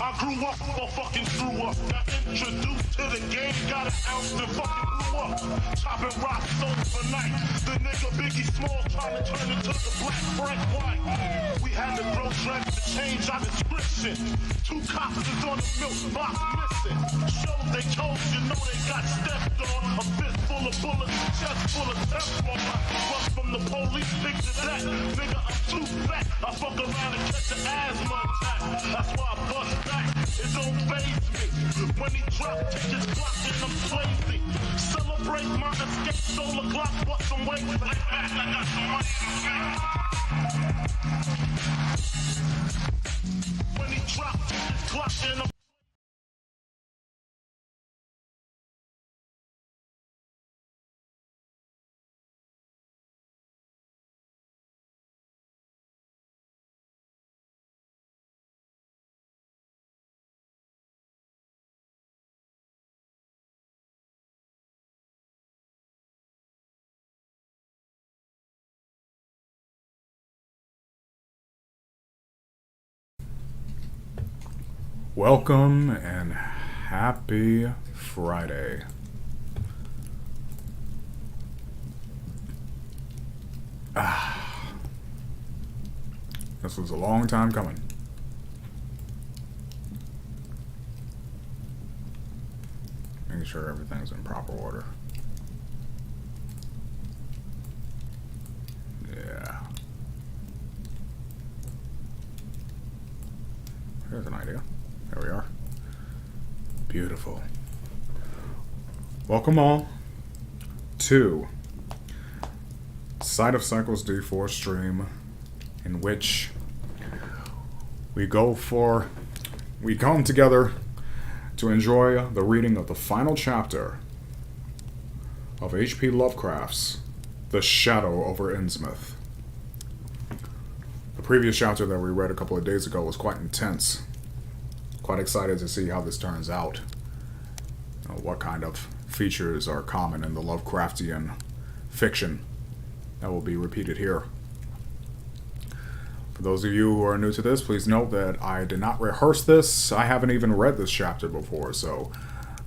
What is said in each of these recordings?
I grew up, fucking screw up. Got introduced to the game, got an ounce and fucking blew up. Chopping rock over night. The nigga Biggie Small trying to turn into the Black Frank White. We had to grow dreads to change our description. 2 cops is on the milk box missing. Shows they told you know they got stepped on. A fist full of bullets, a chest full of Teflon. Run from the police, picture that. Nigga, I'm too fat. I fuck around and catch an asthma attack. That's why I bust back. It don't faze me. When he drop, take his clock and I'm crazy. Celebrate my escape, stole a clock, bust some weight. Like back, I got some money in the bank. When he drop, take his clock and I'm Welcome and happy Friday. This was a long time coming. Making sure everything's in proper order. Yeah. Here's an idea. There we are. Beautiful. Welcome all to Side of Cycles D4 stream, in which we come together to enjoy the reading of the final chapter of H.P. Lovecraft's The Shadow over Innsmouth. The previous chapter that we read a couple of days ago was quite intense. Quite excited to see how this turns out. What kind of features are common in the Lovecraftian fiction that will be repeated here. For those of you who are new to this, please note that I did not rehearse this. I haven't even read this chapter before, so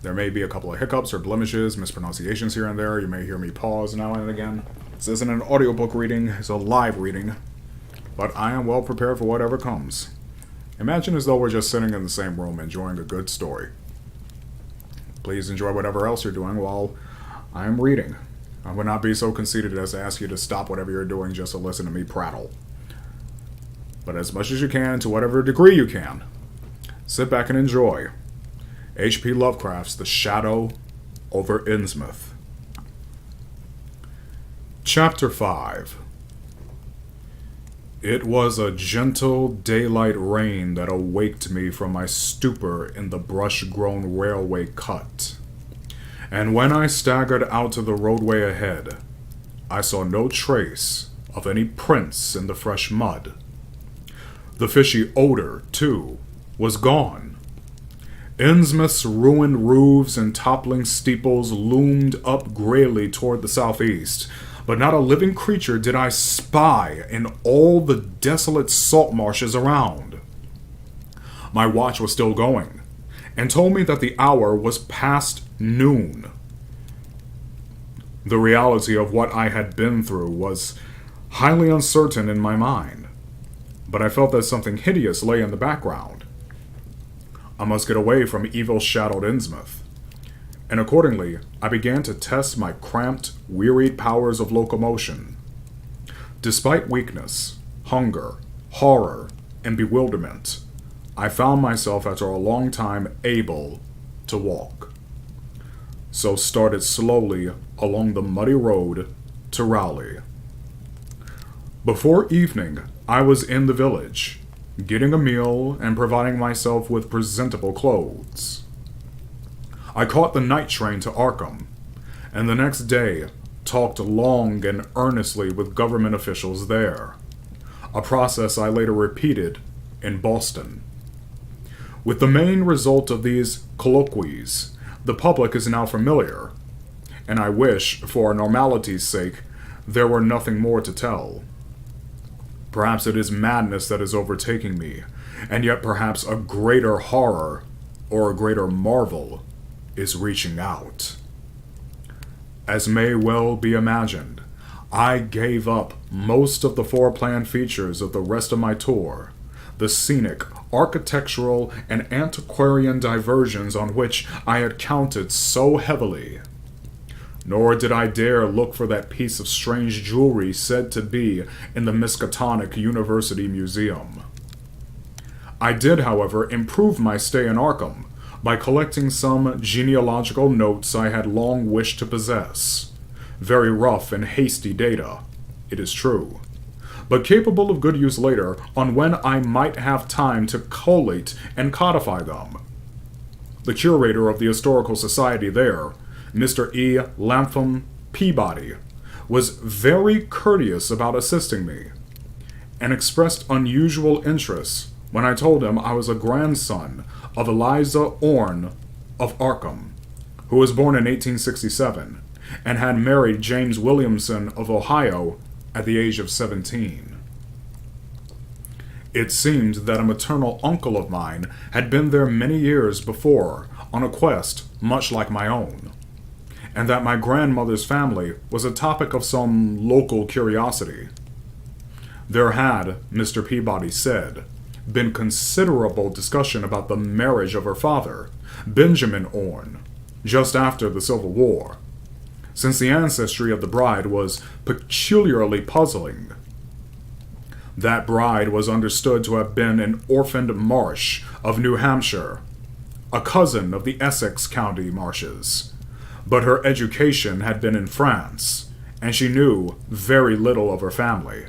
there may be a couple of hiccups or blemishes, mispronunciations here and there. You may hear me pause now and again. This isn't an audiobook reading, it's a live reading, but I am well prepared for whatever comes. Imagine as though we're just sitting in the same room enjoying a good story. Please enjoy whatever else you're doing while I am reading. I would not be so conceited as to ask you to stop whatever you're doing just to listen to me prattle. But as much as you can, to whatever degree you can, sit back and enjoy H.P. Lovecraft's The Shadow over Innsmouth. Chapter 5. It was a gentle daylight rain that awaked me from my stupor in the brush-grown railway cut. And when I staggered out to the roadway ahead, I saw no trace of any prints in the fresh mud. The fishy odor, too, was gone. Innsmouth's ruined roofs and toppling steeples loomed up grayly toward the southeast, but not a living creature did I spy in all the desolate salt marshes around. My watch was still going, and told me that the hour was past noon. The reality of what I had been through was highly uncertain in my mind, but I felt that something hideous lay in the background. I must get away from evil-shadowed Innsmouth, and accordingly, I began to test my cramped, wearied powers of locomotion. Despite weakness, hunger, horror, and bewilderment, I found myself after a long time able to walk. So started slowly along the muddy road to Rowley. Before evening, I was in the village, getting a meal and providing myself with presentable clothes. I caught the night train to Arkham, and the next day talked long and earnestly with government officials there, a process I later repeated in Boston. With the main result of these colloquies, the public is now familiar, and I wish, for normality's sake, there were nothing more to tell. Perhaps it is madness that is overtaking me, and yet perhaps a greater horror, or a greater marvel, is reaching out. As may well be imagined, I gave up most of the foreplanned features of the rest of my tour, the scenic, architectural, and antiquarian diversions on which I had counted so heavily. Nor did I dare look for that piece of strange jewelry said to be in the Miskatonic University Museum. I did, however, improve my stay in Arkham by collecting some genealogical notes I had long wished to possess. Very rough and hasty data, it is true, but capable of good use later on when I might have time to collate and codify them. The curator of the Historical Society there, Mr. E. Latham Peabody, was very courteous about assisting me, and expressed unusual interest when I told him I was a grandson of Eliza Orne of Arkham, who was born in 1867, and had married James Williamson of Ohio at the age of 17. It seemed that a maternal uncle of mine had been there many years before on a quest much like my own, and that my grandmother's family was a topic of some local curiosity. There had, Mr. Peabody said, been considerable discussion about the marriage of her father, Benjamin Orne, just after the Civil War, since the ancestry of the bride was peculiarly puzzling. That bride was understood to have been an orphaned Marsh of New Hampshire, a cousin of the Essex County Marshes, but her education had been in France, and she knew very little of her family.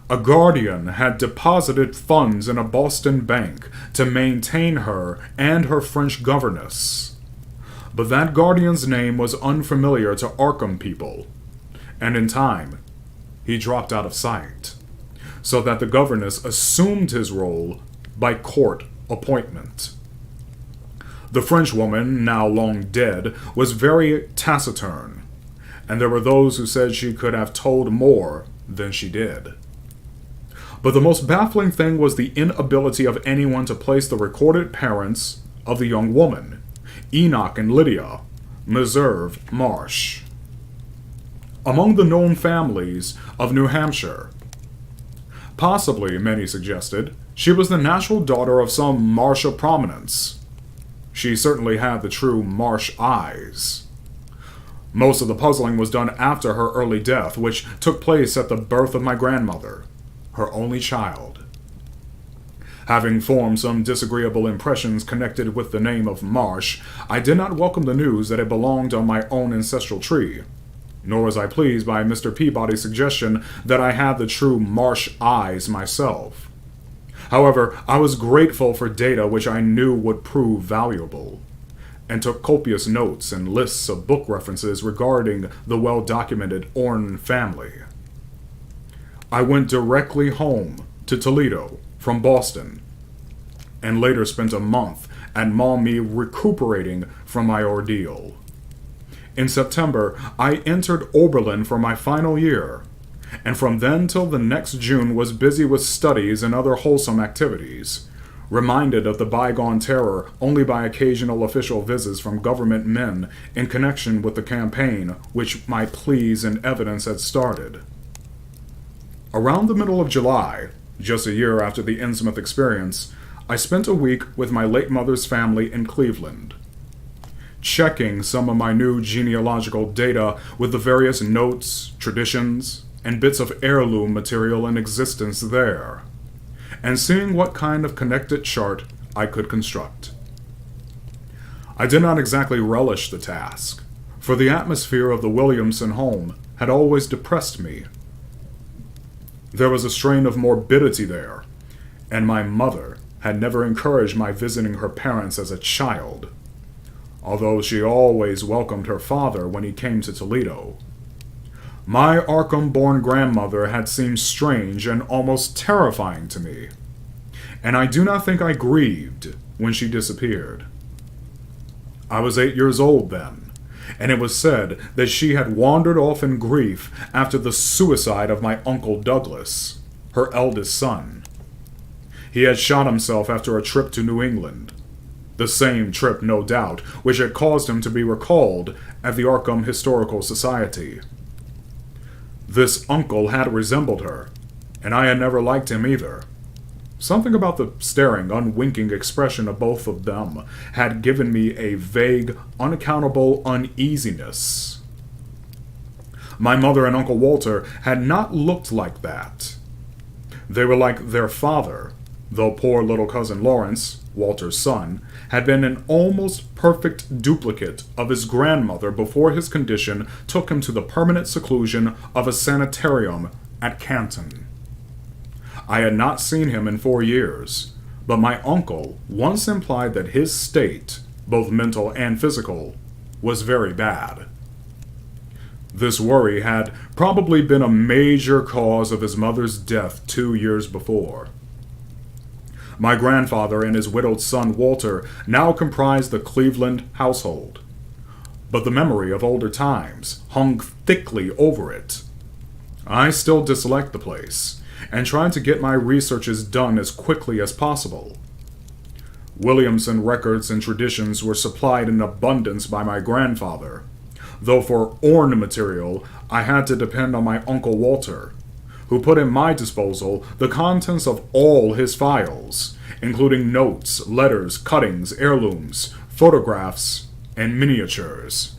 A guardian had deposited funds in a Boston bank to maintain her and her French governess, but that guardian's name was unfamiliar to Arkham people, and in time, he dropped out of sight, so that the governess assumed his role by court appointment. The Frenchwoman, now long dead, was very taciturn, and there were those who said she could have told more than she did. But the most baffling thing was the inability of anyone to place the recorded parents of the young woman, Enoch and Lydia Meserve Marsh, among the known families of New Hampshire. Possibly, many suggested, she was the natural daughter of some Marsh of prominence. She certainly had the true Marsh eyes. Most of the puzzling was done after her early death, which took place at the birth of my grandmother, her only child. Having formed some disagreeable impressions connected with the name of Marsh, I did not welcome the news that it belonged on my own ancestral tree, nor was I pleased by Mr. Peabody's suggestion that I had the true Marsh eyes myself. However, I was grateful for data which I knew would prove valuable, and took copious notes and lists of book references regarding the well-documented Orne family. I went directly home to Toledo from Boston, and later spent a month at Maumee recuperating from my ordeal. In September, I entered Oberlin for my final year, and from then till the next June was busy with studies and other wholesome activities, reminded of the bygone terror only by occasional official visits from government men in connection with the campaign which my pleas and evidence had started. Around the middle of July, just a year after the Innsmouth experience, I spent a week with my late mother's family in Cleveland, checking some of my new genealogical data with the various notes, traditions, and bits of heirloom material in existence there, and seeing what kind of connected chart I could construct. I did not exactly relish the task, for the atmosphere of the Williamson home had always depressed me. There was a strain of morbidity there, and my mother had never encouraged my visiting her parents as a child, although she always welcomed her father when he came to Toledo. My Arkham-born grandmother had seemed strange and almost terrifying to me, and I do not think I grieved when she disappeared. I was 8 years old then, and it was said that she had wandered off in grief after the suicide of my Uncle Douglas, her eldest son. He had shot himself after a trip to New England, the same trip, no doubt, which had caused him to be recalled at the Arkham Historical Society. This uncle had resembled her, and I had never liked him either. Something about the staring, unwinking expression of both of them had given me a vague, unaccountable uneasiness. My mother and Uncle Walter had not looked like that. They were like their father, though poor little cousin Lawrence, Walter's son, had been an almost perfect duplicate of his grandmother before his condition took him to the permanent seclusion of a sanitarium at Canton. I had not seen him in 4 years, but my uncle once implied that his state, both mental and physical, was very bad. This worry had probably been a major cause of his mother's death 2 years before. My grandfather and his widowed son Walter now comprised the Cleveland household, but the memory of older times hung thickly over it. I still disliked the place, and tried to get my researches done as quickly as possible. Williamson records and traditions were supplied in abundance by my grandfather, though for Orne material I had to depend on my Uncle Walter, who put in my disposal the contents of all his files, including notes, letters, cuttings, heirlooms, photographs, and miniatures.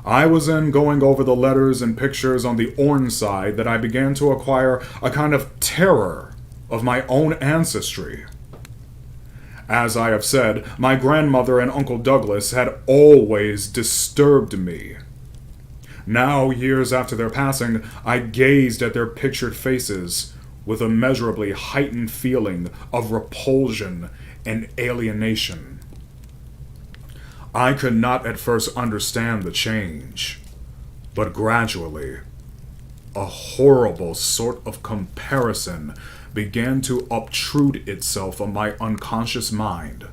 I was in going over the letters and pictures on the Orne side that I began to acquire a kind of terror of my own ancestry. As I have said, my grandmother and Uncle Douglas had always disturbed me. Now, years after their passing, I gazed at their pictured faces with a measurably heightened feeling of repulsion and alienation. I could not at first understand the change, but gradually, a horrible sort of comparison began to obtrude itself on my unconscious mind,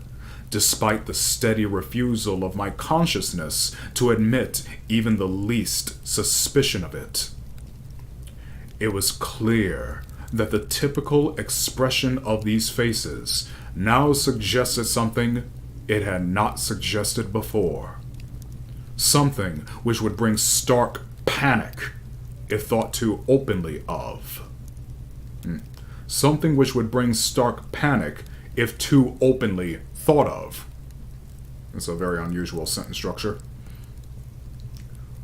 despite the steady refusal of my consciousness to admit even the least suspicion of it. It was clear that the typical expression of these faces now suggested something it had not suggested before. Something which would bring stark panic if thought too openly of. Something which would bring stark panic if too openly thought of. It's a very unusual sentence structure.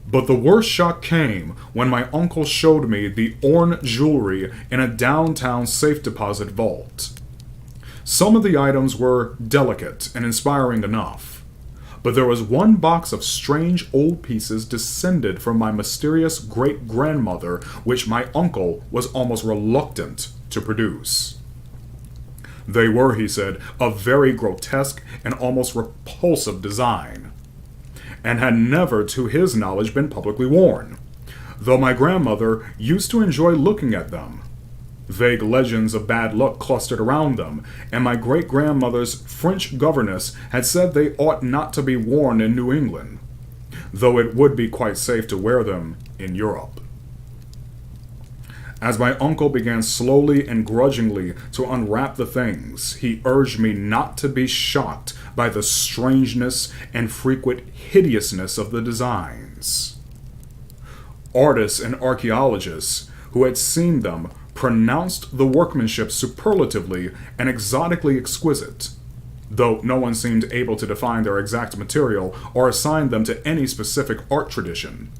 But the worst shock came when my uncle showed me the ornate jewelry in a downtown safe deposit vault. Some of the items were delicate and inspiring enough, but there was one box of strange old pieces descended from my mysterious great-grandmother which my uncle was almost reluctant to produce. They were, he said, of very grotesque and almost repulsive design, and had never, to his knowledge, been publicly worn, though my grandmother used to enjoy looking at them. Vague legends of bad luck clustered around them, and my great-grandmother's French governess had said they ought not to be worn in New England, though it would be quite safe to wear them in Europe. As my uncle began slowly and grudgingly to unwrap the things, he urged me not to be shocked by the strangeness and frequent hideousness of the designs. Artists and archaeologists who had seen them pronounced the workmanship superlatively and exotically exquisite, though no one seemed able to define their exact material or assign them to any specific art tradition.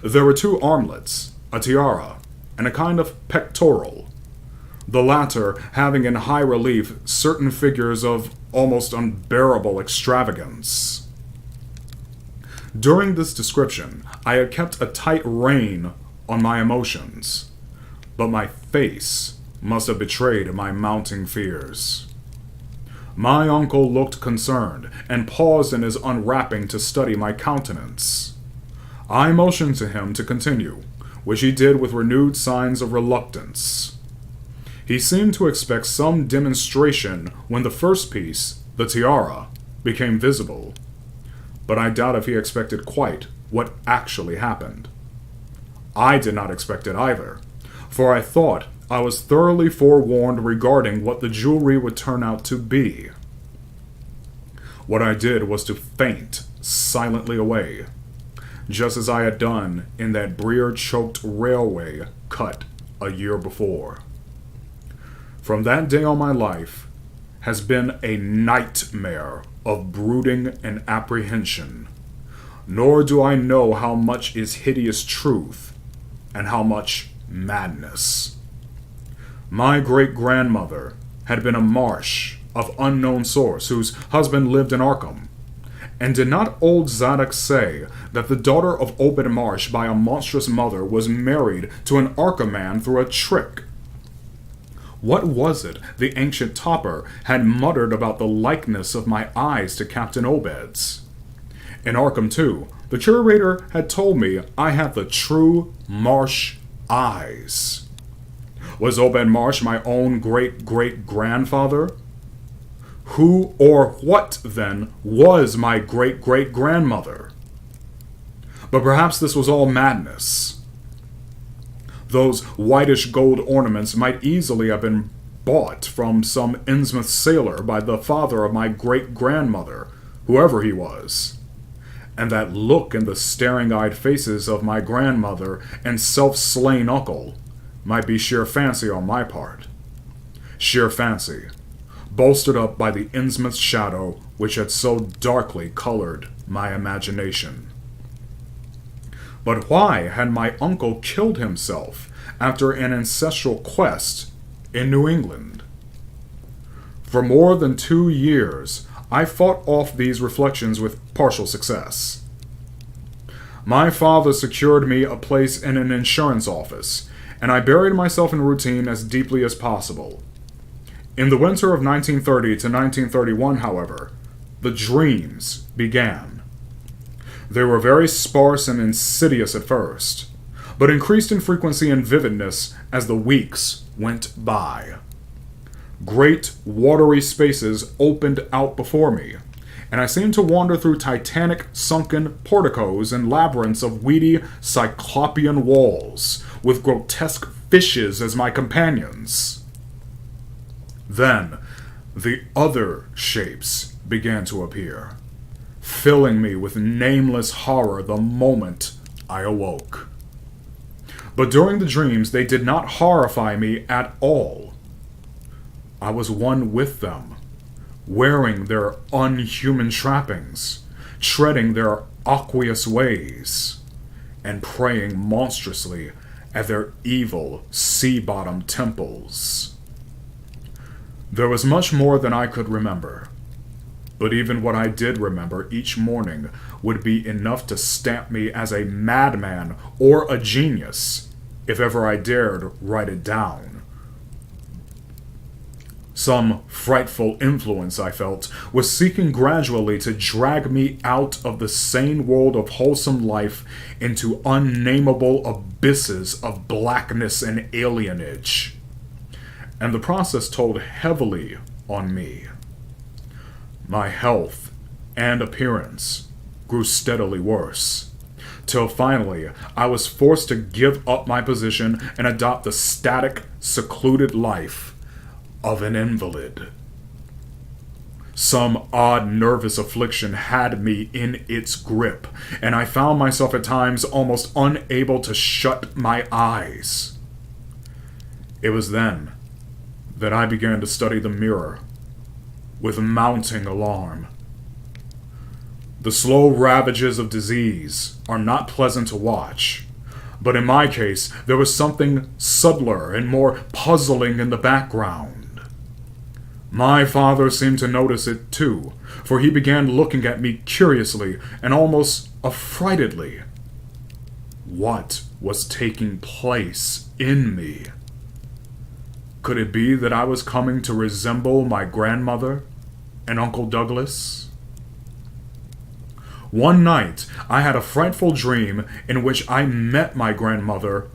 There were 2 armlets, a tiara, and a kind of pectoral, the latter having in high relief certain figures of almost unbearable extravagance. During this description, I had kept a tight rein on my emotions, but my face must have betrayed my mounting fears. My uncle looked concerned and paused in his unwrapping to study my countenance. I motioned to him to continue, which he did with renewed signs of reluctance. He seemed to expect some demonstration when the first piece, the tiara, became visible, but I doubt if he expected quite what actually happened. I did not expect it either, for I thought I was thoroughly forewarned regarding what the jewelry would turn out to be. What I did was to faint silently away, just as I had done in that Breer-choked railway cut a year before. From that day on, my life has been a nightmare of brooding and apprehension, nor do I know how much is hideous truth and how much madness. My great-grandmother had been a Marsh of unknown source whose husband lived in Arkham. And did not old Zadok say that the daughter of Obed Marsh by a monstrous mother was married to an Arkham man through a trick? What was it the ancient Topper had muttered about the likeness of my eyes to Captain Obed's? In Arkham, too, the curator had told me I had the true Marsh eyes. Was Obed Marsh my own great-great-grandfather? Who or what, then, was my great-great-grandmother? But perhaps this was all madness. Those whitish gold ornaments might easily have been bought from some Innsmouth sailor by the father of my great-grandmother, whoever he was. And that look in the staring-eyed faces of my grandmother and self-slain uncle might be sheer fancy on my part. Sheer fancy, bolstered up by the Innsmouth shadow which had so darkly colored my imagination. But why had my uncle killed himself after an ancestral quest in New England? For more than 2 years, I fought off these reflections with partial success. My father secured me a place in an insurance office, and I buried myself in routine as deeply as possible. In the winter of 1930 to 1931, however, the dreams began. They were very sparse and insidious at first, but increased in frequency and vividness as the weeks went by. Great watery spaces opened out before me, and I seemed to wander through titanic sunken porticos and labyrinths of weedy cyclopean walls, with grotesque fishes as my companions. Then, the other shapes began to appear, filling me with nameless horror the moment I awoke. But during the dreams, they did not horrify me at all. I was one with them, wearing their unhuman trappings, treading their aqueous ways, and praying monstrously at their evil sea-bottom temples. There was much more than I could remember, but even what I did remember each morning would be enough to stamp me as a madman or a genius, if ever I dared write it down. Some frightful influence, I felt, was seeking gradually to drag me out of the sane world of wholesome life into unnameable abysses of blackness and alienage. And the process told heavily on me. My health and appearance grew steadily worse, till finally I was forced to give up my position and adopt the static, secluded life of an invalid. Some odd nervous affliction had me in its grip, and I found myself at times almost unable to shut my eyes. It was then that I began to study the mirror with mounting alarm. The slow ravages of disease are not pleasant to watch, but in my case, there was something subtler and more puzzling in the background. My father seemed to notice it too, for he began looking at me curiously and almost affrightedly. What was taking place in me? Could it be that I was coming to resemble my grandmother and Uncle Douglas? One night, I had a frightful dream in which I met my grandmother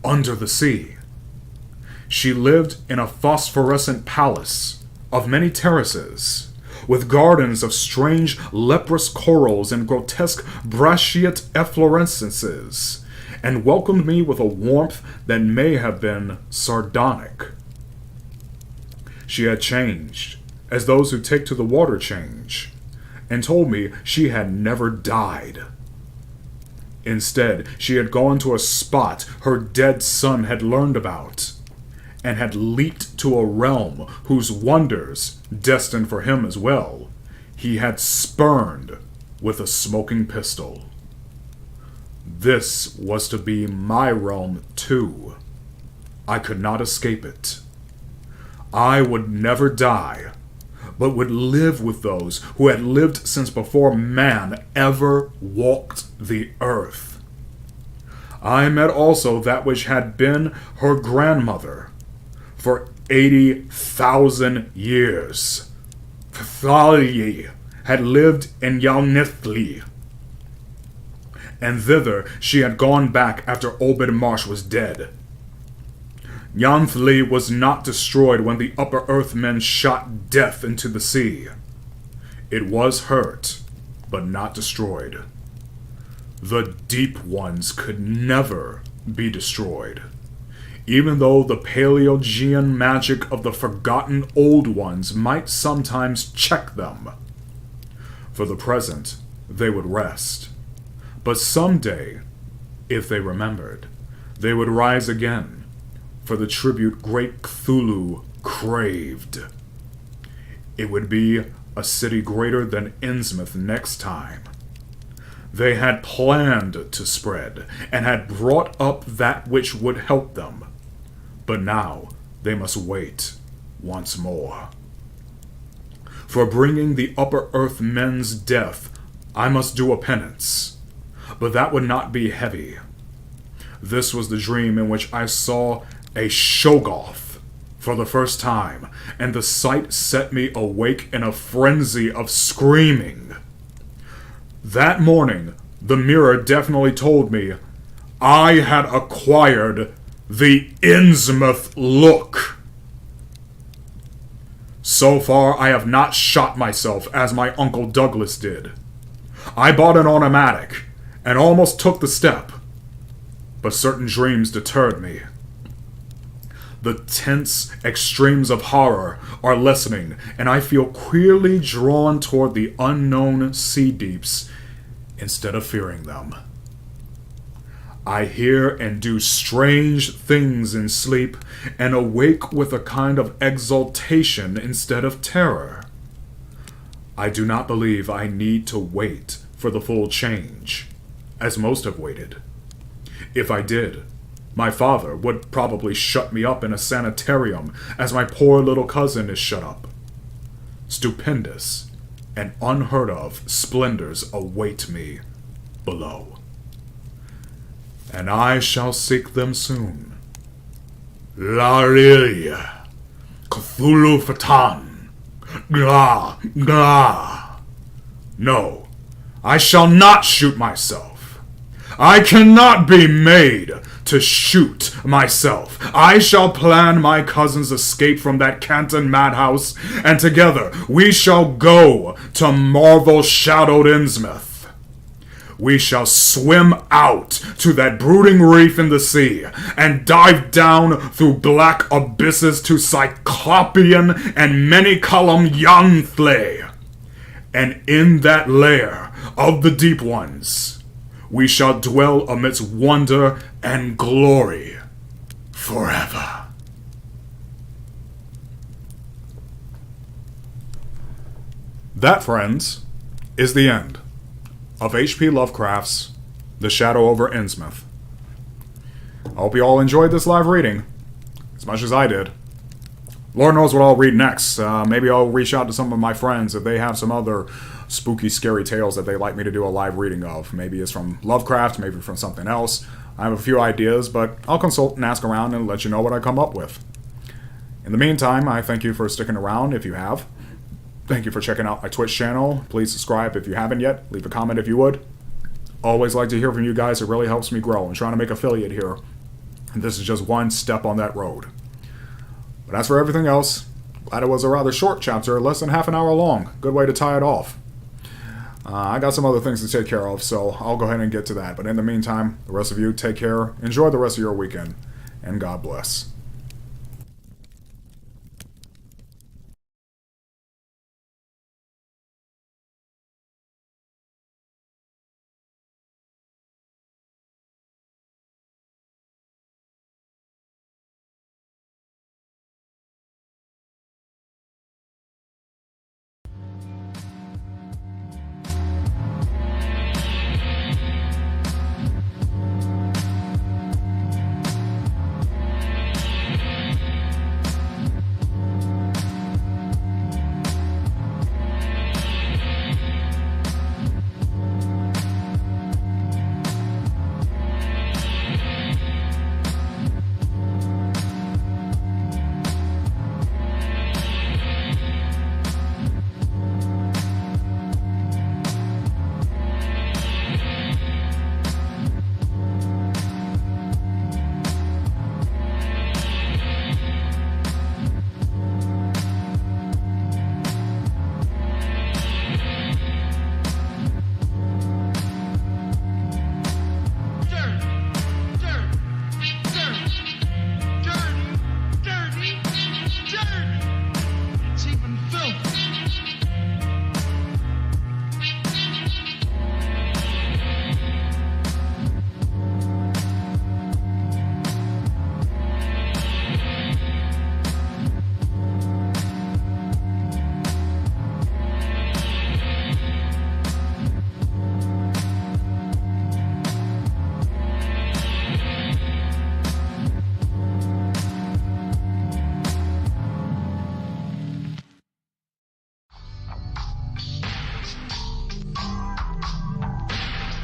under the sea. She lived in a phosphorescent palace of many terraces, with gardens of strange leprous corals and grotesque brachiate efflorescences, and welcomed me with a warmth that may have been sardonic. She had changed, as those who take to the water change, and told me she had never died. Instead, she had gone to a spot her dead son had learned about, and had leaped to a realm whose wonders, destined for him as well, he had spurned with a smoking pistol. This was to be my realm too. I could not escape it. I would never die, but would live with those who had lived since before man ever walked the earth. I met also that which had been her grandmother for 80,000 years. Thalyi had lived in Yalnithli, and thither she had gone back after Obed Marsh was dead. Yanthli was not destroyed when the upper earth men shot death into the sea. It was hurt, but not destroyed. The deep ones could never be destroyed, even though the Paleogean magic of the forgotten old ones might sometimes check them. For the present, they would rest. But someday, if they remembered, they would rise again, for the tribute great Cthulhu craved. It would be a city greater than Innsmouth next time. They had planned to spread, and had brought up that which would help them. But now they must wait once more. For bringing the upper earth men's death, I must do a penance. But that would not be heavy. This was the dream in which I saw a Shoggoth for the first time, and the sight set me awake in a frenzy of screaming. That morning, the mirror definitely told me I had acquired the Innsmouth look. So far, I have not shot myself as my Uncle Douglas did. I bought an automatic and almost took the step, but certain dreams deterred me. The tense extremes of horror are lessening, and I feel queerly drawn toward the unknown sea deeps instead of fearing them. I hear and do strange things in sleep, and awake with a kind of exultation instead of terror. I do not believe I need to wait for the full change, as most have waited. If I did, my father would probably shut me up in a sanitarium as my poor little cousin is shut up. Stupendous and unheard of splendors await me below. And I shall seek them soon. Larilia, Cthulhu Fatan, Gra, Gra. No, I shall not shoot myself. I cannot be made to shoot myself. I shall plan my cousin's escape from that Canton madhouse, and together we shall go to marvel-shadowed Innsmouth. We shall swim out to that brooding reef in the sea, and dive down through black abysses to Cyclopean and many-column Yanthle. And in that lair of the deep ones, we shall dwell amidst wonder and glory forever. That, friends, is the end of H.P. Lovecraft's The Shadow over Innsmouth. I hope you all enjoyed this live reading, as much as I did. Lord knows what I'll read next. Maybe I'll reach out to some of my friends if they have some other spooky, scary tales that they'd like me to do a live reading of. Maybe it's from Lovecraft, maybe from something else. I have a few ideas, but I'll consult and ask around and let you know what I come up with. In the meantime, I thank you for sticking around if you have. Thank you for checking out my Twitch channel. Please subscribe if you haven't yet. Leave a comment if you would. Always like to hear from you guys. It really helps me grow. I'm trying to make affiliate here, and this is just one step on that road. But as for everything else, glad it was a rather short chapter, less than half an hour long. Good way to tie it off. I got some other things to take care of, so I'll go ahead and get to that. But in the meantime, the rest of you, take care, enjoy the rest of your weekend, and God bless.